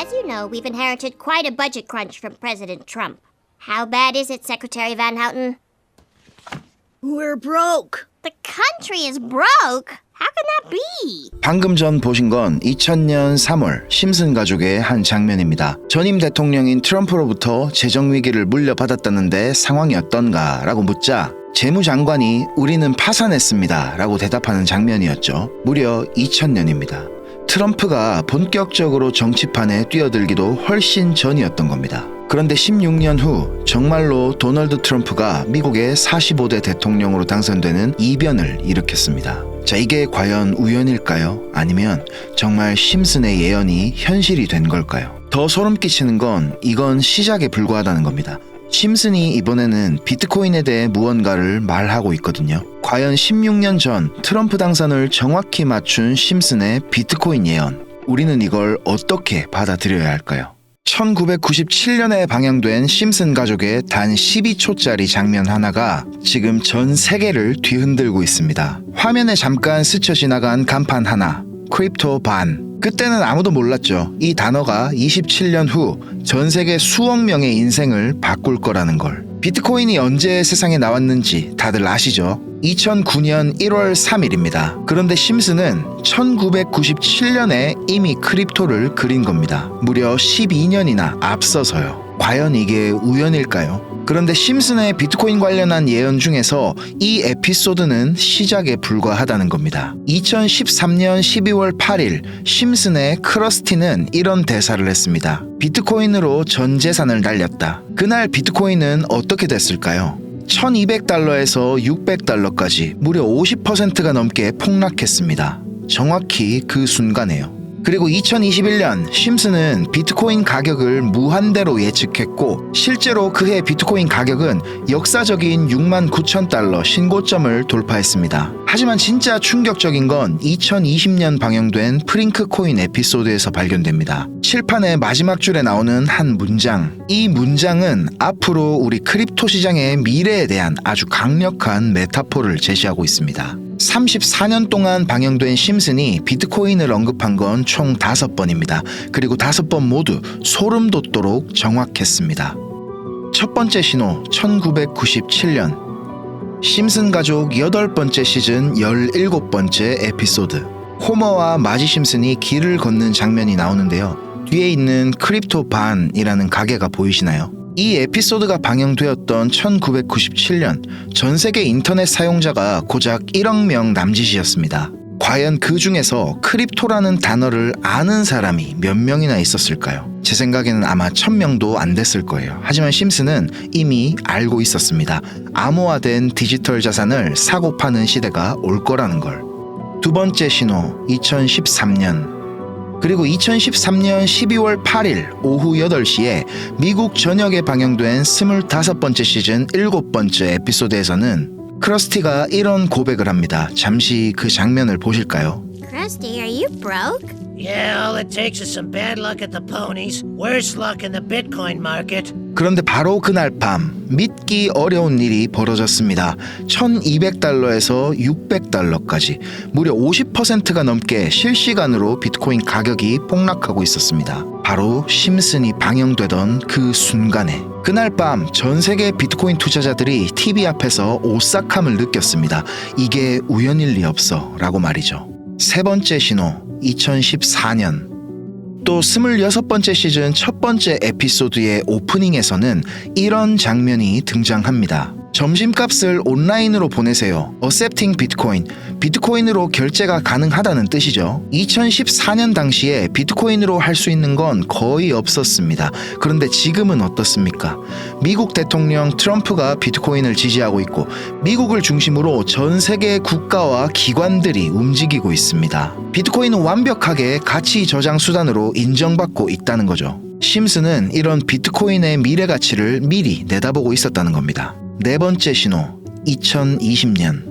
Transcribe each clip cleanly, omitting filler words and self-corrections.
As you know, we've inherited quite a budget crunch from President Trump. How bad is it, Secretary Van Houten? We're broke. The country is broke? How can that be? 방금 전 보신 건 2000년 3월 심슨 가족의 한 장면입니다. 전임 대통령인 트럼프로부터 재정 위기를 물려받았다는데 상황이 어떤가 라고 묻자 재무장관이 우리는 파산했습니다 라고 대답하는 장면이었죠. 무려 2000년입니다. 트럼프가 본격적으로 정치판에 뛰어들기도 훨씬 전이었던 겁니다. 그런데 16년 후 정말로 도널드 트럼프가 미국의 45대 대통령으로 당선되는 이변을 일으켰습니다. 자, 이게 과연 우연일까요? 아니면 정말 심슨의 예언이 현실이 된 걸까요? 더 소름 끼치는 건 이건 시작에 불과하다는 겁니다. 심슨이 이번에는 비트코인에 대해 무언가를 말하고 있거든요. 과연 16년 전 트럼프 당선을 정확히 맞춘 심슨의 비트코인 예언, 우리는 이걸 어떻게 받아들여야 할까요? 1997년에 방영된 심슨 가족의 단 12초짜리 장면 하나가 지금 전 세계를 뒤흔들고 있습니다. 화면에 잠깐 스쳐 지나간 간판 하나, 크립토 반. 그때는 아무도 몰랐죠. 이 단어가 27년 후 전 세계 수억 명의 인생을 바꿀 거라는 걸. 비트코인이 언제 세상에 나왔는지 다들 아시죠? 2009년 1월 3일입니다. 그런데 심슨은 1997년에 이미 크립토를 그린 겁니다. 무려 12년이나 앞서서요. 과연 이게 우연일까요? 그런데 심슨의 비트코인 관련한 예언 중에서 이 에피소드는 시작에 불과하다는 겁니다. 2013년 12월 8일 심슨의 크러스티는 이런 대사를 했습니다. 비트코인으로 전 재산을 날렸다. 그날 비트코인은 어떻게 됐을까요? 1200달러에서 600달러까지 무려 50%가 넘게 폭락했습니다. 정확히 그 순간에요. 그리고 2021년 심슨은 비트코인 가격을 무한대로 예측했고 실제로 그해 비트코인 가격은 역사적인 69,000달러 신고점을 돌파했습니다. 하지만 진짜 충격적인 건 2020년 방영된 프링크 코인 에피소드에서 발견됩니다. 칠판의 마지막 줄에 나오는 한 문장. 이 문장은 앞으로 우리 크립토 시장의 미래에 대한 아주 강력한 메타포를 제시하고 있습니다. 34년 동안 방영된 심슨이 비트코인을 언급한 건 총 5번입니다. 그리고 5번 모두 소름 돋도록 정확했습니다. 첫 번째 신호 1997년 심슨 가족 8번째 시즌 17번째 에피소드. 호머와 마지 심슨이 길을 걷는 장면이 나오는데요. 뒤에 있는 크립토 반이라는 가게가 보이시나요? 이 에피소드가 방영되었던 1997년 전 세계 인터넷 사용자가 고작 1억 명 남짓이었습니다. 과연 그 중에서 크립토라는 단어를 아는 사람이 몇 명이나 있었을까요? 제 생각에는 아마 1000명도 안 됐을 거예요. 하지만 심슨은 이미 알고 있었습니다. 암호화된 디지털 자산을 사고 파는 시대가 올 거라는 걸. 두 번째 신호 2013년. 그리고 2013년 12월 8일 오후 8시에 미국 전역에 방영된 25번째 시즌 7번째 에피소드에서는 크러스티가 이런 고백을 합니다. 잠시 그 장면을 보실까요? Krusty, are you broke? Yeah, all it takes is some bad luck at the ponies, worse luck in the Bitcoin market. 그런데 바로 그날 밤 믿기 어려운 일이 벌어졌습니다. 1200달러에서 600달러까지 무려 50%가 넘게 실시간으로 비트코인 가격이 폭락하고 있었습니다. 바로 심슨이 방영되던 그 순간에 그날 밤 전 세계 비트코인 투자자들이 TV 앞에서 오싹함을 느꼈습니다. 이게 우연일 리 없어 라고 말이죠. 세 번째 신호 2014년. 또 26번째 시즌 첫 번째 에피소드의 오프닝에서는 이런 장면이 등장합니다. 점심값을 온라인으로 보내세요. Accepting Bitcoin. 비트코인으로 결제가 가능하다는 뜻이죠. 2014년 당시에 비트코인으로 할 수 있는 건 거의 없었습니다. 그런데 지금은 어떻습니까? 미국 대통령 트럼프가 비트코인을 지지하고 있고 미국을 중심으로 전 세계 국가와 기관들이 움직이고 있습니다. 비트코인은 완벽하게 가치 저장 수단으로 인정받고 있다는 거죠. 심슨은 이런 비트코인의 미래 가치를 미리 내다보고 있었다는 겁니다. 네 번째 신호 2020년.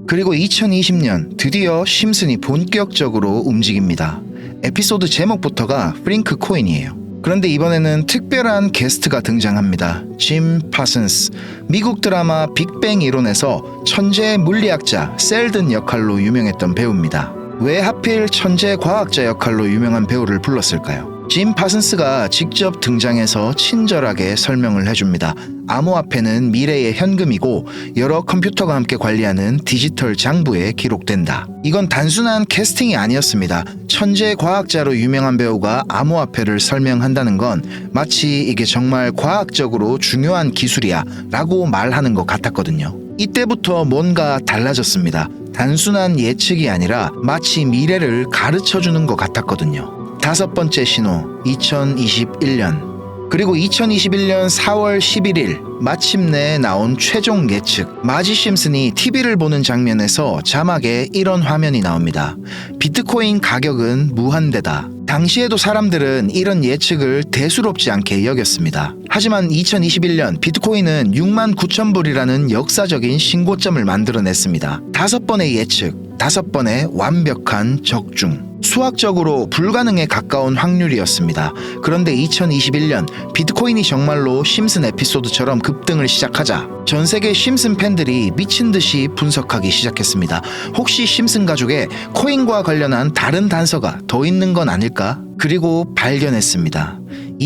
그리고 2020년 드디어 심슨이 본격적으로 움직입니다. 에피소드 제목부터가 프링크 코인이에요. 그런데 이번에는 특별한 게스트가 등장합니다. 짐 파슨스. 미국 드라마 빅뱅 이론에서 천재 물리학자 셀든 역할로 유명했던 배우입니다. 왜 하필 천재 과학자 역할로 유명한 배우를 불렀을까요? 짐 파슨스가 직접 등장해서 친절하게 설명을 해줍니다. 암호화폐는 미래의 현금이고 여러 컴퓨터가 함께 관리하는 디지털 장부에 기록된다. 이건 단순한 캐스팅이 아니었습니다. 천재 과학자로 유명한 배우가 암호화폐를 설명한다는 건 마치 이게 정말 과학적으로 중요한 기술이야 라고 말하는 것 같았거든요. 이때부터 뭔가 달라졌습니다. 단순한 예측이 아니라 마치 미래를 가르쳐주는 것 같았거든요. 다섯 번째 신호, 2021년. 그리고 2021년 4월 11일 마침내 나온 최종 예측. 마지 심슨이 TV를 보는 장면에서 자막에 이런 화면이 나옵니다. 비트코인 가격은 무한대다. 당시에도 사람들은 이런 예측을 대수롭지 않게 여겼습니다. 하지만 2021년 비트코인은 69,000불이라는 역사적인 신고점을 만들어냈습니다. 5번의 예측, 5번의 완벽한 적중. 수학적으로 불가능에 가까운 확률이었습니다. 그런데 2021년 비트코인이 정말로 심슨 에피소드처럼 급등을 시작하자 전 세계 심슨 팬들이 미친 듯이 분석하기 시작했습니다. 혹시 심슨 가족에 코인과 관련한 다른 단서가 더 있는 건 아닐까? 그리고 발견했습니다.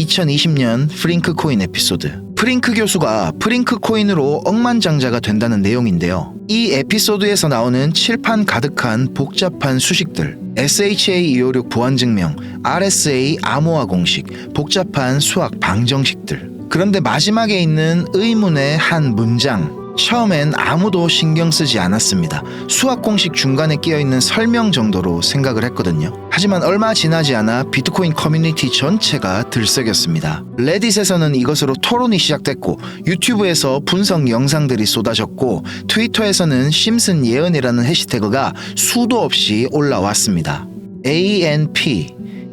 2020년 프링크 코인 에피소드. 프링크 교수가 프링크 코인으로 억만장자가 된다는 내용인데요. 이 에피소드에서 나오는 칠판 가득한 복잡한 수식들, SHA-256 보안증명, RSA 암호화 공식, 복잡한 수학 방정식들. 그런데 마지막에 있는 의문의 한 문장, 처음엔 아무도 신경 쓰지 않았습니다. 수학 공식 중간에 끼어있는 설명 정도로 생각을 했거든요. 하지만 얼마 지나지 않아 비트코인 커뮤니티 전체가 들썩였습니다. 레딧에서는 이것으로 토론이 시작됐고, 유튜브에서 분석 영상들이 쏟아졌고, 트위터에서는 심슨 예언이라는 해시태그가 수도 없이 올라왔습니다. ANP,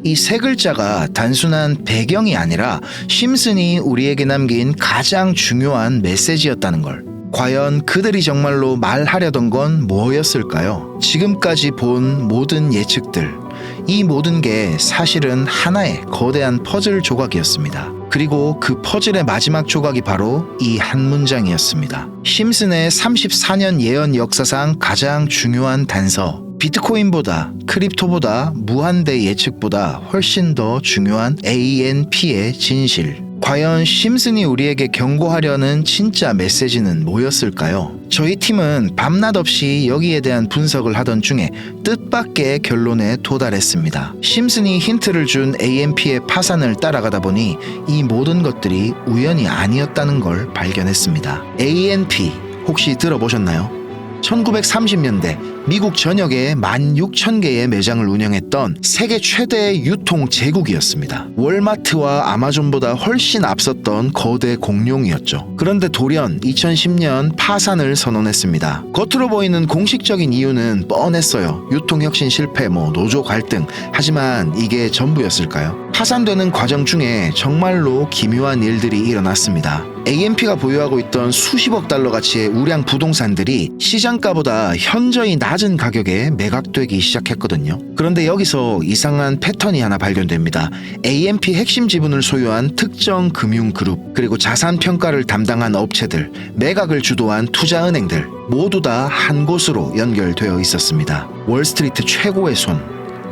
이 세 글자가 단순한 배경이 아니라 심슨이 우리에게 남긴 가장 중요한 메시지였다는 걸. 과연 그들이 정말로 말하려던 건 뭐였을까요? 지금까지 본 모든 예측들, 이 모든 게 사실은 하나의 거대한 퍼즐 조각이었습니다. 그리고 그 퍼즐의 마지막 조각이 바로 이 한 문장이었습니다. 심슨의 34년 예언 역사상 가장 중요한 단서, 비트코인보다, 크립토보다, 무한대 예측보다 훨씬 더 중요한 ANP의 진실. 과연 심슨이 우리에게 경고하려는 진짜 메시지는 뭐였을까요? 저희 팀은 밤낮 없이 여기에 대한 분석을 하던 중에 뜻밖의 결론에 도달했습니다. 심슨이 힌트를 준 ANP의 파산을 따라가다 보니 이 모든 것들이 우연이 아니었다는 걸 발견했습니다. ANP 혹시 들어보셨나요? 1930년대 미국 전역에 16,000개의 매장을 운영했던 세계 최대의 유통 제국이었습니다. 월마트와 아마존보다 훨씬 앞섰던 거대 공룡이었죠. 그런데 돌연 2010년 파산을 선언했습니다. 겉으로 보이는 공식적인 이유는 뻔했어요. 유통혁신 실패, 노조 갈등. 하지만 이게 전부였을까요? 파산되는 과정 중에 정말로 기묘한 일들이 일어났습니다. ANP가 보유하고 있던 수십억 달러 가치의 우량 부동산들이 시장가보다 현저히 낮은 가격에 매각되기 시작했거든요. 그런데 여기서 이상한 패턴이 하나 발견됩니다. ANP 핵심 지분을 소유한 특정 금융그룹, 그리고 자산 평가를 담당한 업체들, 매각을 주도한 투자은행들 모두 다 한 곳으로 연결되어 있었습니다. 월스트리트 최고의 손,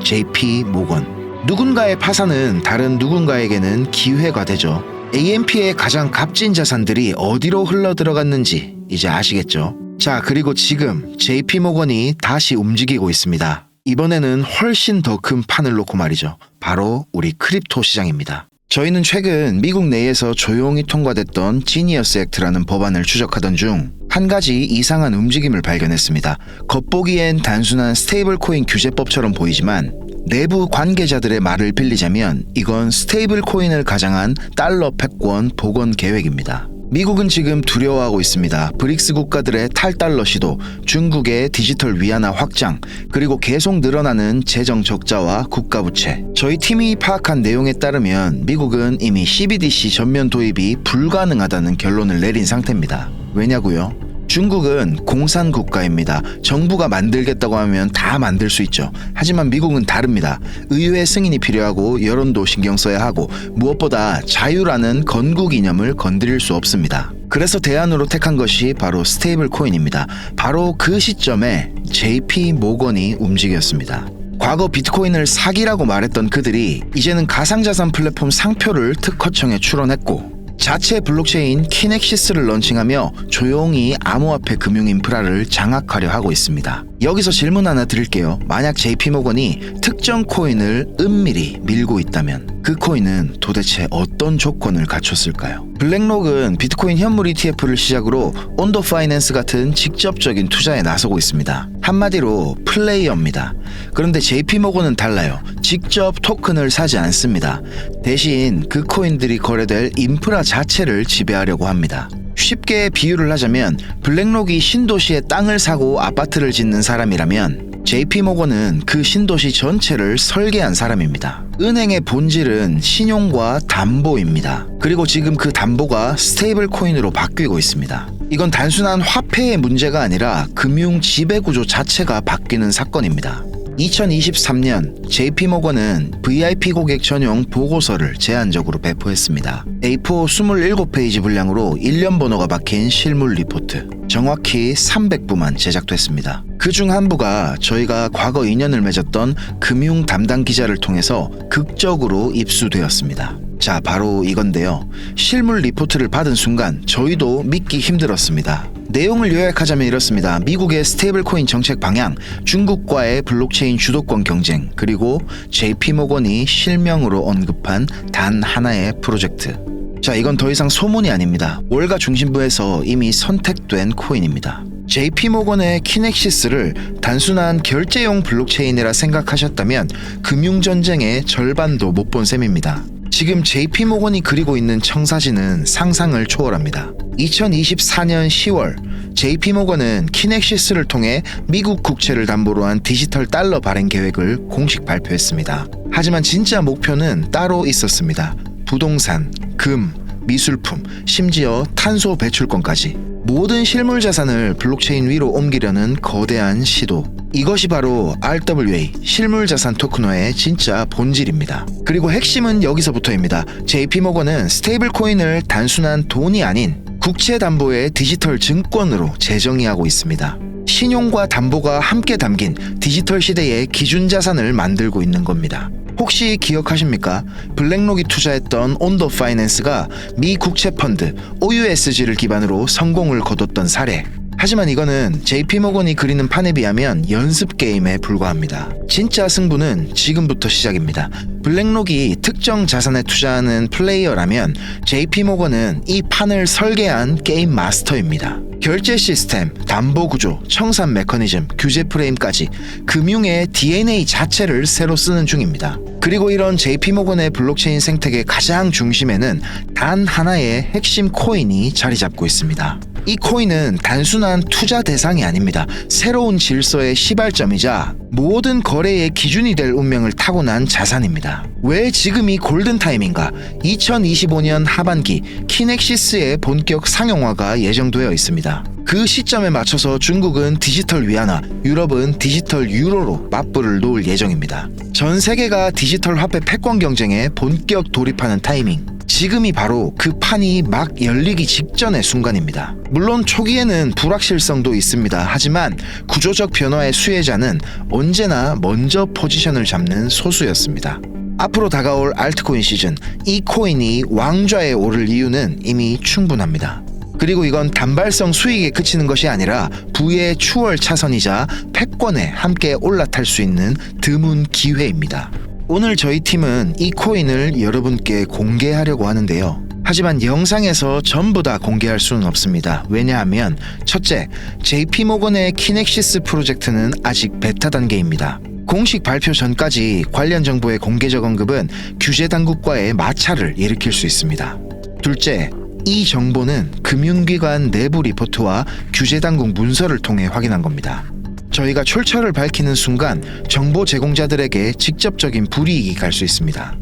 JP 모건. 누군가의 파산은 다른 누군가에게는 기회가 되죠. ANP의 가장 값진 자산들이 어디로 흘러들어갔는지 이제 아시겠죠? 자, 그리고 지금 JP모건이 다시 움직이고 있습니다. 이번에는 훨씬 더 큰 판을 놓고 말이죠. 바로 우리 크립토 시장입니다. 저희는 최근 미국 내에서 조용히 통과됐던 지니어스 액트라는 법안을 추적하던 중 한 가지 이상한 움직임을 발견했습니다. 겉보기엔 단순한 스테이블 코인 규제법처럼 보이지만 내부 관계자들의 말을 빌리자면 이건 스테이블 코인을 가장한 달러 패권 복원 계획입니다. 미국은 지금 두려워하고 있습니다. 브릭스 국가들의 탈달러 시도, 중국의 디지털 위안화 확장, 그리고 계속 늘어나는 재정 적자와 국가 부채. 저희 팀이 파악한 내용에 따르면 미국은 이미 CBDC 전면 도입이 불가능하다는 결론을 내린 상태입니다. 왜냐고요? 중국은 공산 국가입니다. 정부가 만들겠다고 하면 다 만들 수 있죠. 하지만 미국은 다릅니다. 의회 승인이 필요하고 여론도 신경 써야 하고 무엇보다 자유라는 건국 이념을 건드릴 수 없습니다. 그래서 대안으로 택한 것이 바로 스테이블 코인입니다. 바로 그 시점에 JP 모건이 움직였습니다. 과거 비트코인을 사기라고 말했던 그들이 이제는 가상자산 플랫폼 상표를 특허청에 출원했고 자체 블록체인 키넥시스를 런칭하며 조용히 암호화폐 금융 인프라를 장악하려 하고 있습니다. 여기서 질문 하나 드릴게요. 만약 JP모건이 특정 코인을 은밀히 밀고 있다면 그 코인은 도대체 어떤 조건을 갖췄을까요? 블랙록은 비트코인 현물 ETF를 시작으로 온도 파이낸스 같은 직접적인 투자에 나서고 있습니다. 한마디로 플레이어입니다. 그런데 JP모건은 달라요. 직접 토큰을 사지 않습니다. 대신 그 코인들이 거래될 인프라 자체를 지배하려고 합니다. 쉽게 비유를 하자면 블랙록이 신도시에 땅을 사고 아파트를 짓는 사람이라면 JP모건은 그 신도시 전체를 설계한 사람입니다. 은행의 본질은 신용과 담보입니다. 그리고 지금 그 담보가 스테이블 코인으로 바뀌고 있습니다. 이건 단순한 화폐의 문제가 아니라 금융 지배구조 자체가 바뀌는 사건입니다. 2023년 JP모건은 VIP 고객 전용 보고서를 제한적으로 배포했습니다. A4 27페이지 분량으로 1년 번호가 박힌 실물 리포트, 정확히 300부만 제작됐습니다. 그중 한 부가 저희가 과거 인연을 맺었던 금융 담당 기자를 통해서 극적으로 입수되었습니다. 자, 바로 이건데요. 실물 리포트를 받은 순간 저희도 믿기 힘들었습니다. 내용을 요약하자면 이렇습니다. 미국의 스테이블 코인 정책 방향, 중국과의 블록체인 주도권 경쟁, 그리고 JP모건이 실명으로 언급한 단 하나의 프로젝트. 자, 이건 더 이상 소문이 아닙니다. 월가 중심부에서 이미 선택된 코인입니다. JP모건의 키넥시스를 단순한 결제용 블록체인이라 생각하셨다면 금융전쟁의 절반도 못 본 셈입니다. 지금 JP모건이 그리고 있는 청사진은 상상을 초월합니다. 2024년 10월 JP모건은 키넥시스를 통해 미국 국채를 담보로 한 디지털 달러 발행 계획을 공식 발표했습니다. 하지만 진짜 목표는 따로 있었습니다. 부동산, 금, 미술품, 심지어 탄소 배출권까지 모든 실물 자산을 블록체인 위로 옮기려는 거대한 시도. 이것이 바로 RWA, 실물 자산 토큰화의 진짜 본질입니다. 그리고 핵심은 여기서부터입니다. JP모건은 스테이블 코인을 단순한 돈이 아닌 국채 담보의 디지털 증권으로 재정의하고 있습니다. 신용과 담보가 함께 담긴 디지털 시대의 기준 자산을 만들고 있는 겁니다. 혹시 기억하십니까? 블랙록이 투자했던 온도 파이낸스가 미 국채 펀드 OUSG를 기반으로 성공을 거뒀던 사례. 하지만 이거는 JP모건이 그리는 판에 비하면 연습 게임에 불과합니다. 진짜 승부는 지금부터 시작입니다. 블랙록이 특정 자산에 투자하는 플레이어라면 JP모건은 이 판을 설계한 게임 마스터입니다. 결제 시스템, 담보 구조, 청산 메커니즘, 규제 프레임까지 금융의 DNA 자체를 새로 쓰는 중입니다. 그리고 이런 JP모건의 블록체인 생태계 가장 중심에는 단 하나의 핵심 코인이 자리 잡고 있습니다. 이 코인은 단순한 투자 대상이 아닙니다. 새로운 질서의 시발점이자 모든 거래의 기준이 될 운명을 타고난 자산입니다. 왜 지금이 골든타임인가? 2025년 하반기 키넥시스의 본격 상용화가 예정되어 있습니다. 그 시점에 맞춰서 중국은 디지털 위안화, 유럽은 디지털 유로로 맞불을 놓을 예정입니다. 전 세계가 디지털 화폐 패권 경쟁에 본격 돌입하는 타이밍. 지금이 바로 그 판이 막 열리기 직전의 순간입니다. 물론 초기에는 불확실성도 있습니다. 하지만 구조적 변화의 수혜자는 언제나 먼저 포지션을 잡는 소수였습니다. 앞으로 다가올 알트코인 시즌, 이 코인이 왕좌에 오를 이유는 이미 충분합니다. 그리고 이건 단발성 수익에 그치는 것이 아니라 부의 추월 차선이자 패권에 함께 올라탈 수 있는 드문 기회입니다. 오늘 저희 팀은 이 코인을 여러분께 공개하려고 하는데요. 하지만 영상에서 전부 다 공개할 수는 없습니다. 왜냐하면 첫째, JP모건의 키넥시스 프로젝트는 아직 베타 단계입니다. 공식 발표 전까지 관련 정보의 공개적 언급은 규제 당국과의 마찰을 일으킬 수 있습니다. 둘째, 이 정보는 금융기관 내부 리포트와 규제 당국 문서를 통해 확인한 겁니다. 저희가 출처를 밝히는 순간 정보 제공자들에게 직접적인 불이익이 갈 수 있습니다.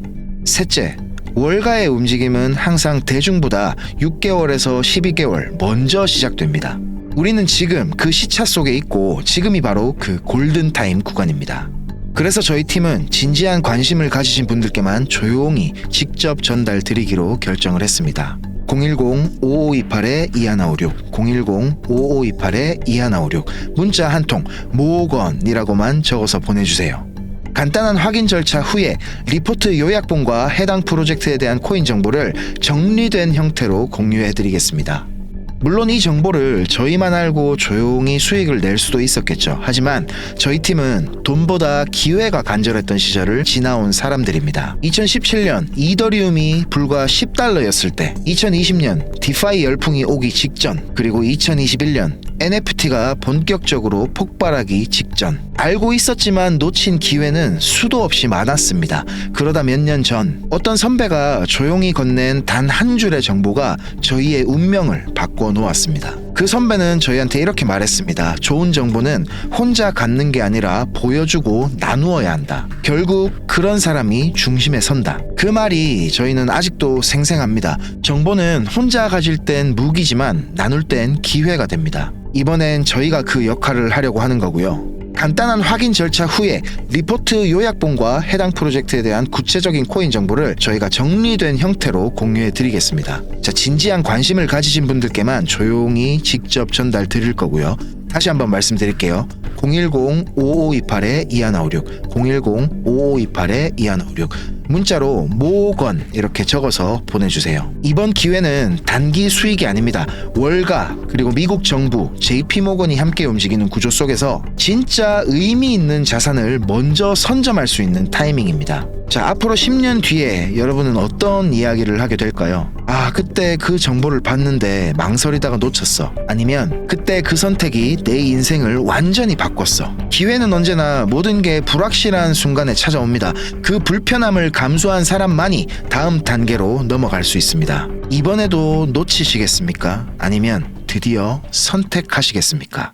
셋째, 월가의 움직임은 항상 대중보다 6개월에서 12개월 먼저 시작됩니다. 우리는 지금 그 시차 속에 있고 지금이 바로 그 골든타임 구간입니다. 그래서 저희 팀은 진지한 관심을 가지신 분들께만 조용히 직접 전달 드리기로 결정을 했습니다. 010-5528-2156 010-5528-2156 문자 한 통 모건이라고만 적어서 보내주세요. 간단한 확인 절차 후에 리포트 요약본과 해당 프로젝트에 대한 코인 정보를 정리된 형태로 공유해드리겠습니다. 물론 이 정보를 저희만 알고 조용히 수익을 낼 수도 있었겠죠. 하지만 저희 팀은 돈보다 기회가 간절했던 시절을 지나온 사람들입니다. 2017년 이더리움이 불과 $10였을 때, 2020년 디파이 열풍이 오기 직전, 그리고 2021년 NFT가 본격적으로 폭발하기 직전. 알고 있었지만 놓친 기회는 수도 없이 많았습니다. 그러다 몇 년 전 어떤 선배가 조용히 건넨 단 한 줄의 정보가 저희의 운명을 바꿔 놓았습니다. 그 선배는 저희한테 이렇게 말했습니다. 좋은 정보는 혼자 갖는 게 아니라 보여주고 나누어야 한다. 결국 그런 사람이 중심에 선다. 그 말이 저희는 아직도 생생합니다. 정보는 혼자 가질 땐 무기지만 나눌 땐 기회가 됩니다. 이번엔 저희가 그 역할을 하려고 하는 거고요. 간단한 확인 절차 후에 리포트 요약본과 해당 프로젝트에 대한 구체적인 코인 정보를 저희가 정리된 형태로 공유해 드리겠습니다. 자, 진지한 관심을 가지신 분들께만 조용히 직접 전달 드릴 거고요. 다시 한번 말씀드릴게요. 010-5528-2156 010-5528-2156 문자로 모건 이렇게 적어서 보내주세요. 이번 기회는 단기 수익이 아닙니다. 월가 그리고 미국 정부 JP모건이 함께 움직이는 구조 속에서 진짜 의미 있는 자산을 먼저 선점할 수 있는 타이밍입니다. 자, 앞으로 10년 뒤에 여러분은 어떤 이야기를 하게 될까요? 아, 그때 그 정보를 봤는데 망설이다가 놓쳤어. 아니면 그때 그 선택이 내 인생을 완전히 바꿨어. 기회는 언제나 모든 게 불확실한 순간에 찾아옵니다. 그 불편함을 감수한 사람만이 다음 단계로 넘어갈 수 있습니다. 이번에도 놓치시겠습니까? 아니면 드디어 선택하시겠습니까?